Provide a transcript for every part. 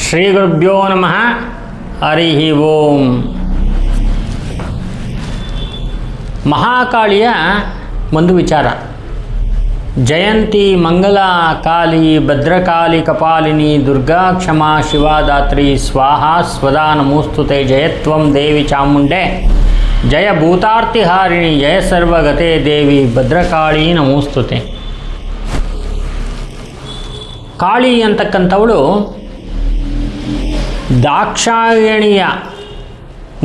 ಶ್ರೀ ಗುರುಭ್ಯೋ ನಮಃ. ಹರಿ ಓಂ. ಮಹಾಕಾಳಿಯ ಒಂದು ವಿಚಾರ. ಜಯಂತಿ ಮಂಗಲ ಕಾಳಿ ಭದ್ರಕಾಳಿ ಕಪಾಲಿನಿ ದುರ್ಗಾ ಕ್ಷಮಾ ಶಿವಾದಾತ್ರಿ ಸ್ವಾಹಾ ಸ್ವದಾ ನಮೋಸ್ತುತೆ. ಜಯತ್ವಂ ದೇವಿ ಚಾಮುಂಡೆ ಜಯ ಭೂತಾರ್ತಿಹಾರಿಣಿ ಜಯ ಸರ್ವಗತೆ ದೇವಿ ಭದ್ರಕಾಳಿ ನಮೋಸ್ತುತೆ. ಕಾಳಿ ಅಂತಕ್ಕಂಥವಳು ದಾಕ್ಷಾಯಣಿಯ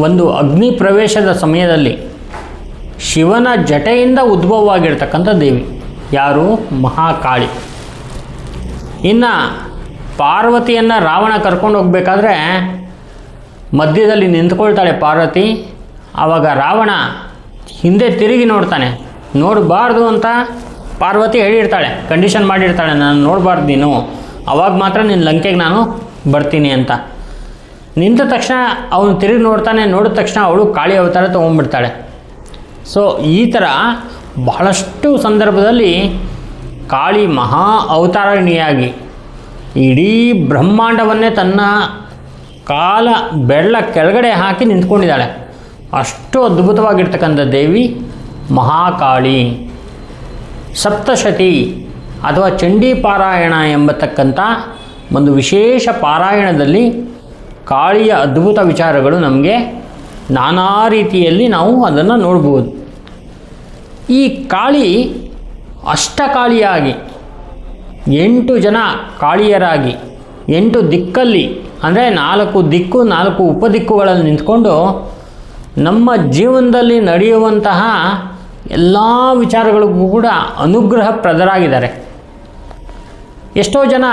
ಒಂದು ಅಗ್ನಿ ಪ್ರವೇಶದ ಸಮಯದಲ್ಲಿ ಶಿವನ ಜಟೆಯಿಂದ ಉದ್ಭವವಾಗಿರ್ತಕ್ಕಂಥ ದೇವಿ ಯಾರು? ಮಹಾಕಾಳಿ. ಇನ್ನು ಪಾರ್ವತಿಯನ್ನು ರಾವಣ ಕರ್ಕೊಂಡು ಹೋಗಬೇಕಾದ್ರೆ ಮಧ್ಯದಲ್ಲಿ ನಿಂತ್ಕೊಳ್ತಾಳೆ ಪಾರ್ವತಿ. ಆವಾಗ ರಾವಣ ಹಿಂದೆ ತಿರುಗಿ ನೋಡ್ತಾನೆ. ನೋಡಬಾರ್ದು ಅಂತ ಪಾರ್ವತಿ ಹೇಳಿರ್ತಾಳೆ, ಕಂಡೀಷನ್ ಮಾಡಿರ್ತಾಳೆ, ನಾನು ನೋಡಬಾರ್ದು ನೀನು, ಅವಾಗ ಮಾತ್ರ ನಿನ್ನ ಲಂಕೆಗೆ ನಾನು ಬರ್ತೀನಿ ಅಂತ. ನಿಂತ ತಕ್ಷಣ ಅವನು ತಿರುಗಿ ನೋಡ್ತಾನೆ. ನೋಡಿದ ತಕ್ಷಣ ಅವಳು ಕಾಳಿ ಅವತಾರ ತೊಗೊಂಡ್ಬಿಡ್ತಾಳೆ. ಸೊ ಈ ಥರ ಬಹಳಷ್ಟು ಸಂದರ್ಭದಲ್ಲಿ ಕಾಳಿ ಮಹಾ ಅವತಾರಣಿಯಾಗಿ ಇಡೀ ಬ್ರಹ್ಮಾಂಡವನ್ನೇ ತನ್ನ ಕಾಲ ಬೆರಳ ಕೆಳಗಡೆ ಹಾಕಿ ನಿಂತ್ಕೊಂಡಿದ್ದಾಳೆ. ಅಷ್ಟು ಅದ್ಭುತವಾಗಿರ್ತಕ್ಕಂಥ ದೇವಿ ಮಹಾಕಾಳಿ. ಸಪ್ತಶತಿ ಅಥವಾ ಚಂಡೀ ಪಾರಾಯಣ ಎಂಬತಕ್ಕಂಥ ಒಂದು ವಿಶೇಷ ಪಾರಾಯಣದಲ್ಲಿ ಕಾಳಿಯ ಅದ್ಭುತ ವಿಚಾರಗಳು ನಮಗೆ ನಾನಾ ರೀತಿಯಲ್ಲಿ ನಾವು ಅದನ್ನು ನೋಡ್ಬೋದು. ಈ ಕಾಳಿ ಅಷ್ಟಕಾಳಿಯಾಗಿ 8 ಜನ ಕಾಳಿಯರಾಗಿ 8 ದಿಕ್ಕಲ್ಲಿ ಅಂದರೆ 4 ದಿಕ್ಕು 4 ಉಪದಿಕ್ಕುಗಳಲ್ಲಿ ನಿಂತ್ಕೊಂಡು ನಮ್ಮ ಜೀವನದಲ್ಲಿ ನಡೆಯುವಂತಹ ಎಲ್ಲ ವಿಚಾರಗಳಿಗೂ ಕೂಡ ಅನುಗ್ರಹ ಪ್ರದರಾಗಿದ್ದಾರೆ. ಎಷ್ಟೋ ಜನ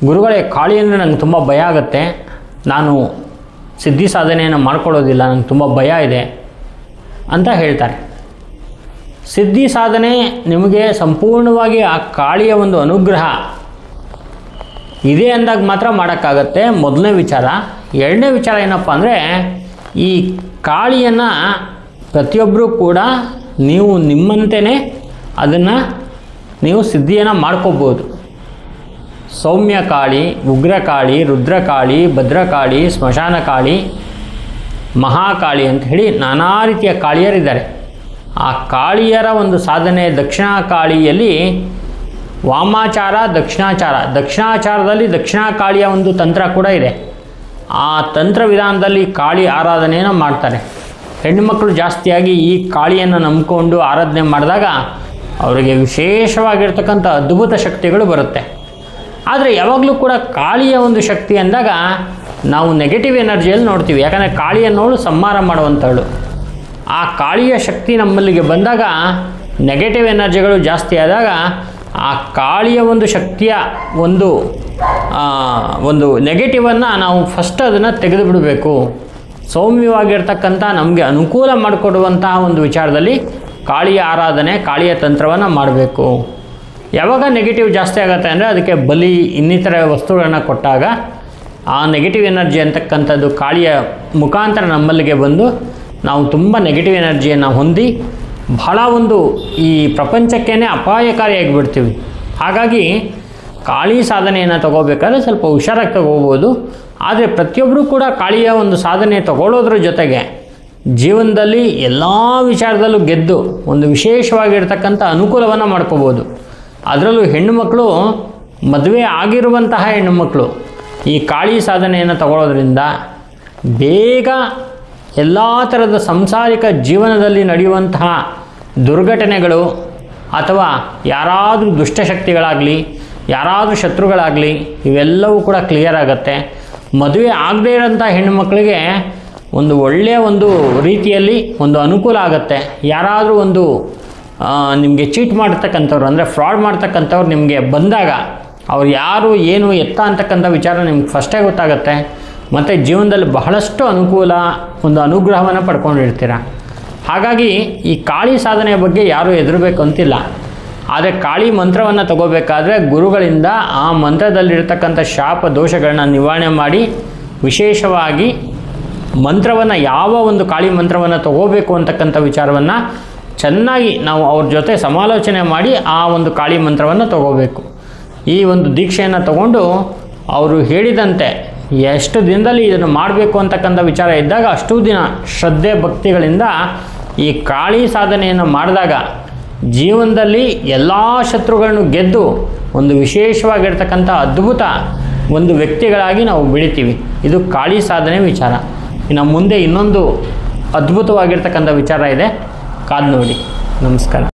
ಗುರುಗಳೇ, ಕಾಳಿ ಅಂದರೆ ನನಗೆ ತುಂಬ ಭಯ ಆಗುತ್ತೆ, ನಾನು ಸಿದ್ಧಿ ಸಾಧನೆಯನ್ನು ಮಾಡ್ಕೊಳ್ಳೋದಿಲ್ಲ, ನನಗೆ ತುಂಬ ಭಯ ಇದೆ ಅಂತ ಹೇಳ್ತಾರೆ. ಸಿದ್ಧಿ ಸಾಧನೆ ನಿಮಗೆ ಸಂಪೂರ್ಣವಾಗಿ ಆ ಕಾಳಿಯ ಒಂದು ಅನುಗ್ರಹ ಇದೆ ಅಂದಾಗ ಮಾತ್ರ ಮಾಡೋಕ್ಕಾಗತ್ತೆ, ಮೊದಲನೇ ವಿಚಾರ. ಎರಡನೇ ವಿಚಾರ ಏನಪ್ಪ ಅಂದರೆ, ಈ ಕಾಳಿಯನ್ನು ಪ್ರತಿಯೊಬ್ಬರೂ ಕೂಡ ನೀವು ನಿಮ್ಮಂತೆಯೇ ಅದನ್ನು ನೀವು ಸಿದ್ಧಿಯನ್ನು ಮಾಡ್ಕೋಬೋದು. ಸೌಮ್ಯ ಕಾಳಿ, ಉಗ್ರಕಾಳಿ, ರುದ್ರಕಾಳಿ, ಭದ್ರಕಾಳಿ, ಸ್ಮಶಾನ ಕಾಳಿ, ಮಹಾಕಾಳಿ ಅಂತ ಹೇಳಿ ನಾನಾ ರೀತಿಯ ಕಾಳಿಯರಿದ್ದಾರೆ. ಆ ಕಾಳಿಯರ ಒಂದು ಸಾಧನೆ ದಕ್ಷಿಣ ಕಾಳಿಯಲ್ಲಿ ವಾಮಾಚಾರ, ದಕ್ಷಿಣಾಚಾರ. ದಕ್ಷಿಣಾಚಾರದಲ್ಲಿ ದಕ್ಷಿಣಾ ಕಾಳಿಯ ಒಂದು ತಂತ್ರ ಕೂಡ ಇದೆ. ಆ ತಂತ್ರ ವಿಧಾನದಲ್ಲಿ ಕಾಳಿ ಆರಾಧನೆಯನ್ನು ಮಾಡ್ತಾರೆ. ಹೆಣ್ಣುಮಕ್ಕಳು ಜಾಸ್ತಿಯಾಗಿ ಈ ಕಾಳಿಯನ್ನು ನಂಬಿಕೊಂಡು ಆರಾಧನೆ ಮಾಡಿದಾಗ ಅವರಿಗೆ ವಿಶೇಷವಾಗಿರ್ತಕ್ಕಂಥ ಅದ್ಭುತ ಶಕ್ತಿಗಳು ಬರುತ್ತೆ. ಆದರೆ ಯಾವಾಗಲೂ ಕೂಡ ಕಾಳಿಯ ಒಂದು ಶಕ್ತಿ ಅಂದಾಗ ನಾವು ನೆಗೆಟಿವ್ ಎನರ್ಜಿಯಲ್ಲಿ ನೋಡ್ತೀವಿ. ಯಾಕಂದರೆ ಕಾಳಿಯನ್ನೋಳು ಸಂಹಾರ ಮಾಡುವಂಥವಳು. ಆ ಕಾಳಿಯ ಶಕ್ತಿ ನಮ್ಮಲ್ಲಿಗೆ ಬಂದಾಗ ನೆಗೆಟಿವ್ ಎನರ್ಜಿಗಳು ಜಾಸ್ತಿ ಆದಾಗ ಆ ಕಾಳಿಯ ಒಂದು ಶಕ್ತಿಯ ಒಂದು ನೆಗೆಟಿವನ್ನು ನಾವು ಫಸ್ಟ್ ಅದನ್ನು ತೆಗೆದು ಬಿಡಬೇಕು. ಸೌಮ್ಯವಾಗಿರ್ತಕ್ಕಂಥ ನಮಗೆ ಅನುಕೂಲ ಮಾಡಿಕೊಡುವಂತಹ ಒಂದು ವಿಚಾರದಲ್ಲಿ ಕಾಳಿಯ ಆರಾಧನೆ, ಕಾಳಿಯ ತಂತ್ರವನ್ನು ಮಾಡಬೇಕು. ಯಾವಾಗ ನೆಗೆಟಿವ್ ಜಾಸ್ತಿ ಆಗುತ್ತೆ ಅಂದರೆ ಅದಕ್ಕೆ ಬಲಿ ಇನ್ನಿತರ ವಸ್ತುಗಳನ್ನು ಕೊಟ್ಟಾಗ ಆ ನೆಗೆಟಿವ್ ಎನರ್ಜಿ ಅಂತಕ್ಕಂಥದ್ದು ಕಾಳಿಯ ಮುಖಾಂತರ ನಮ್ಮಲ್ಲಿಗೆ ಬಂದು ನಾವು ತುಂಬ ನೆಗೆಟಿವ್ ಎನರ್ಜಿಯನ್ನು ಹೊಂದಿ ಬಹಳ ಒಂದು ಈ ಪ್ರಪಂಚಕ್ಕೇ ಅಪಾಯಕಾರಿಯಾಗಿ ಬಿಡ್ತೀವಿ. ಹಾಗಾಗಿ ಕಾಳಿ ಸಾಧನೆಯನ್ನು ತಗೋಬೇಕಾದ್ರೆ ಸ್ವಲ್ಪ ಹುಷಾರಾಗಿ ತಗೋಬೋದು. ಆದರೆ ಪ್ರತಿಯೊಬ್ಬರೂ ಕೂಡ ಕಾಳಿಯ ಒಂದು ಸಾಧನೆ ತಗೊಳ್ಳೋದ್ರ ಜೊತೆಗೆ ಜೀವನದಲ್ಲಿ ಎಲ್ಲ ವಿಚಾರದಲ್ಲೂ ಗೆದ್ದು ಒಂದು ವಿಶೇಷವಾಗಿರ್ತಕ್ಕಂಥ ಅನುಕೂಲವನ್ನು ಮಾಡ್ಕೋಬೋದು. ಅದರಲ್ಲೂ ಹೆಣ್ಣುಮಕ್ಕಳು, ಮದುವೆ ಆಗಿರುವಂತಹ ಹೆಣ್ಣುಮಕ್ಕಳು ಈ ಕಾಳಿ ಸಾಧನೆಯನ್ನು ತಗೊಳ್ಳೋದ್ರಿಂದ ಬೇಗ ಎಲ್ಲ ಥರದ ಸಂಸಾರಿಕ ಜೀವನದಲ್ಲಿ ನಡೆಯುವಂತಹ ದುರ್ಘಟನೆಗಳು ಅಥವಾ ಯಾರಾದರೂ ದುಷ್ಟಶಕ್ತಿಗಳಾಗಲಿ, ಯಾರಾದರೂ ಶತ್ರುಗಳಾಗಲಿ, ಇವೆಲ್ಲವೂ ಕೂಡ ಕ್ಲಿಯರ್ ಆಗುತ್ತೆ. ಮದುವೆ ಆಗದೇ ಇರೋಂಥ ಹೆಣ್ಣುಮಕ್ಕಳಿಗೆ ಒಂದು ಒಳ್ಳೆಯ ಒಂದು ರೀತಿಯಲ್ಲಿ ಒಂದು ಅನುಕೂಲ ಆಗುತ್ತೆ. ಯಾರಾದರೂ ಒಂದು ನಿಮಗೆ ಚೀಟ್ ಮಾಡ್ತಕ್ಕಂಥವ್ರು ಅಂದರೆ ಫ್ರಾಡ್ ಮಾಡ್ತಕ್ಕಂಥವ್ರು ನಿಮಗೆ ಬಂದಾಗ ಅವ್ರು ಯಾರು ಏನು ಎತ್ತ ಅಂತಕ್ಕಂಥ ವಿಚಾರ ನಿಮ್ಗೆ ಫಸ್ಟೇ ಗೊತ್ತಾಗುತ್ತೆ. ಮತ್ತು ಜೀವನದಲ್ಲಿ ಬಹಳಷ್ಟು ಅನುಕೂಲ, ಒಂದು ಅನುಗ್ರಹವನ್ನು ಪಡ್ಕೊಂಡಿರ್ತೀರ. ಹಾಗಾಗಿ ಈ ಕಾಳಿ ಸಾಧನೆಯ ಬಗ್ಗೆ ಯಾರೂ ಹೆದರಬೇಕು ಅಂತಿಲ್ಲ. ಆದರೆ ಕಾಳಿ ಮಂತ್ರವನ್ನು ತಗೋಬೇಕಾದ್ರೆ ಗುರುಗಳಿಂದ ಆ ಮಂತ್ರದಲ್ಲಿರ್ತಕ್ಕಂಥ ಶಾಪ ದೋಷಗಳನ್ನ ನಿವಾರಣೆ ಮಾಡಿ ವಿಶೇಷವಾಗಿ ಮಂತ್ರವನ್ನು, ಯಾವ ಒಂದು ಕಾಳಿ ಮಂತ್ರವನ್ನು ತಗೋಬೇಕು ಅಂತಕ್ಕಂಥ ವಿಚಾರವನ್ನು ಚೆನ್ನಾಗಿ ನಾವು ಅವ್ರ ಜೊತೆ ಸಮಾಲೋಚನೆ ಮಾಡಿ ಆ ಒಂದು ಕಾಳಿ ಮಂತ್ರವನ್ನು ತಗೋಬೇಕು. ಈ ಒಂದು ದೀಕ್ಷೆಯನ್ನು ತಗೊಂಡು ಅವರು ಹೇಳಿದಂತೆ ಎಷ್ಟು ದಿನದಲ್ಲಿ ಇದನ್ನು ಮಾಡಬೇಕು ಅಂತಕ್ಕಂಥ ವಿಚಾರ ಇದ್ದಾಗ ಅಷ್ಟು ದಿನ ಶ್ರದ್ಧೆ ಭಕ್ತಿಗಳಿಂದ ಈ ಕಾಳಿ ಸಾಧನೆಯನ್ನು ಮಾಡಿದಾಗ ಜೀವನದಲ್ಲಿ ಎಲ್ಲ ಶತ್ರುಗಳನ್ನು ಗೆದ್ದು ಒಂದು ವಿಶೇಷವಾಗಿರ್ತಕ್ಕಂಥ ಅದ್ಭುತ ಒಂದು ವ್ಯಕ್ತಿಗಳಾಗಿ ನಾವು ಬೆಳಿತೀವಿ. ಇದು ಕಾಳಿ ಸಾಧನೆ ವಿಚಾರ. ಇನ್ನು ಮುಂದೆ ಇನ್ನೊಂದು ಅದ್ಭುತವಾಗಿರ್ತಕ್ಕಂಥ ವಿಚಾರ ಇದೆ, ಕಾದು ನೋಡಿ. ನಮಸ್ಕಾರ.